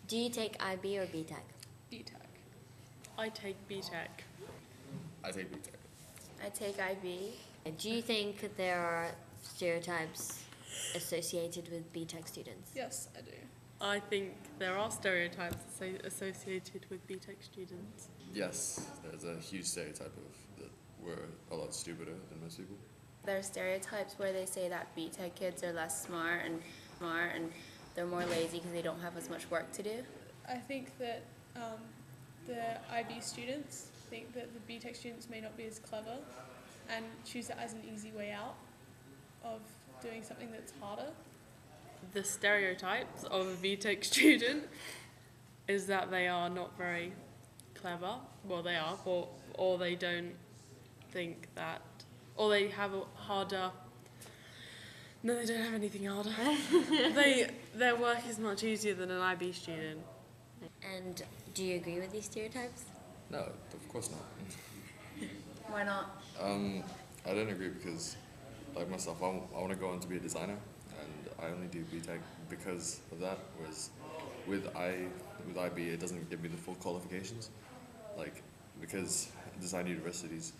Do you take IB or Btec? Btec. I take Btec. I take Btec. I take IB. Do you think there are stereotypes associated with Btec students? Yes, I do. I think there are stereotypes associated with Btec students. Yes, there's a huge stereotype of that we're a lot stupider than most people. There are stereotypes where they say that Btec kids are less smart and they're more lazy because they don't have as much work to do. I think that the IB students think that the Btec students may not be as clever and choose it as an easy way out of doing something that's harder. The stereotypes of a Btec student is that they are not very clever. Well, they are, or they don't think that, or they have a harder. No, they don't have anything harder. Their work is much easier than an IB student. And do you agree with these stereotypes? No, of course not. Why not? I don't agree because, like myself, I want to go on to be a designer, and I only do Btec because of that. Whereas with IB, it doesn't give me the full qualifications. Like, because design universities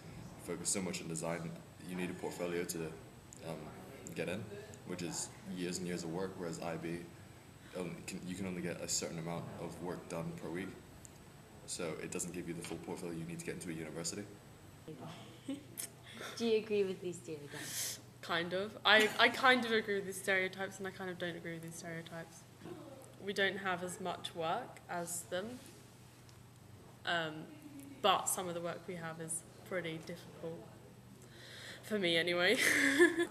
focus so much on design, you need a portfolio to get in, which is years and years of work. Whereas IB, you can only get a certain amount of work done per week. So it doesn't give you the full portfolio you need to get into a university. Do you agree with these stereotypes? Kind of. I kind of agree with these stereotypes, and I kind of don't agree with these stereotypes. We don't have as much work as them, but some of the work we have is pretty difficult. For me, anyway.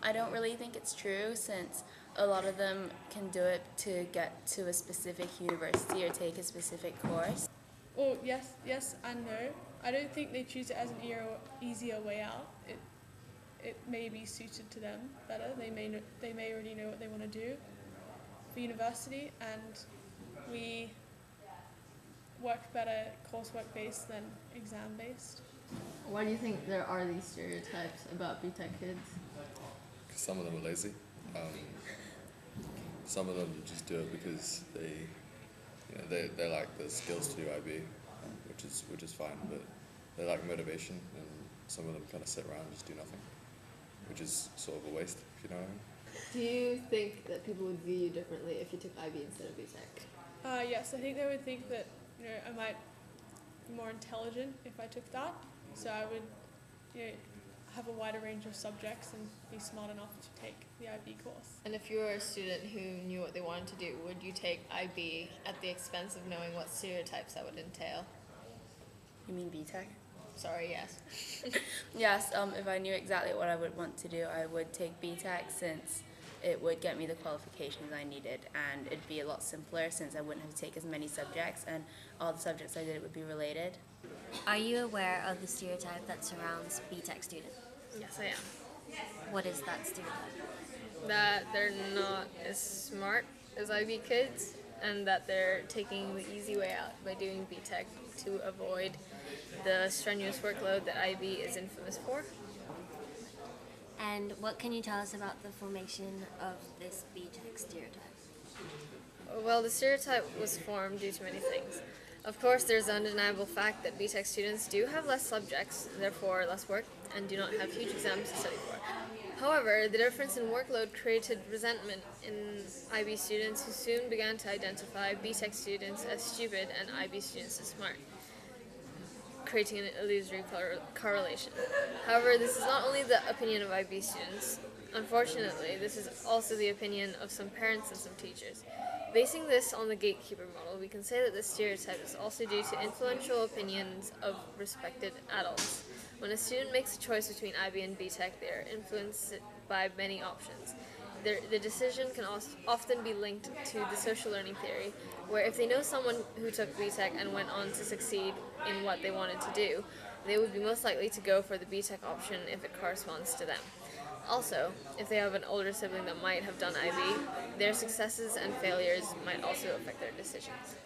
I don't really think it's true since a lot of them can do it to get to a specific university or take a specific course. Well, yes and no. I don't think they choose it as an easier way out. It may be suited to them better. They may already know what they want to do for university, and we work better coursework based than exam based. Why do you think there are these stereotypes about Btec kids? Because some of them are lazy. Some of them just do it because they lack the skills to do IB, which is fine, but they lack motivation, and some of them kind of sit around and just do nothing, which is sort of a waste, if you know what I mean. Do you think that people would view you differently if you took IB instead of Btec? Yes, I think they would think that I might be more intelligent if I took that. So I would have a wider range of subjects and be smart enough to take the IB course. And if you were a student who knew what they wanted to do, would you take IB at the expense of knowing what stereotypes that would entail? You mean Btec? Sorry, yes. Yes, if I knew exactly what I would want to do, I would take Btec since it would get me the qualifications I needed, and it'd be a lot simpler since I wouldn't have to take as many subjects, and all the subjects I did would be related. Are you aware of the stereotype that surrounds Btec students? Yes, I am. What is that stereotype? That they're not as smart as IB kids, and that they're taking the easy way out by doing Btec to avoid the strenuous workload that IB is infamous for. And what can you tell us about the formation of this Btec stereotype? Well, the stereotype was formed due to many things. Of course, there's the undeniable fact that Btec students do have less subjects, therefore less work, and do not have huge exams to study for. However, the difference in workload created resentment in IB students who soon began to identify Btec students as stupid and IB students as smart, creating an illusory correlation. However, this is not only the opinion of IB students. Unfortunately, this is also the opinion of some parents and some teachers. Basing this on the gatekeeper model, we can say that this stereotype is also due to influential opinions of respected adults. When a student makes a choice between IB and Btec, they are influenced by many options. The decision can often be linked to the social learning theory, where if they know someone who took Btec and went on to succeed in what they wanted to do, they would be most likely to go for the Btec option if it corresponds to them. Also, if they have an older sibling that might have done IB, their successes and failures might also affect their decisions.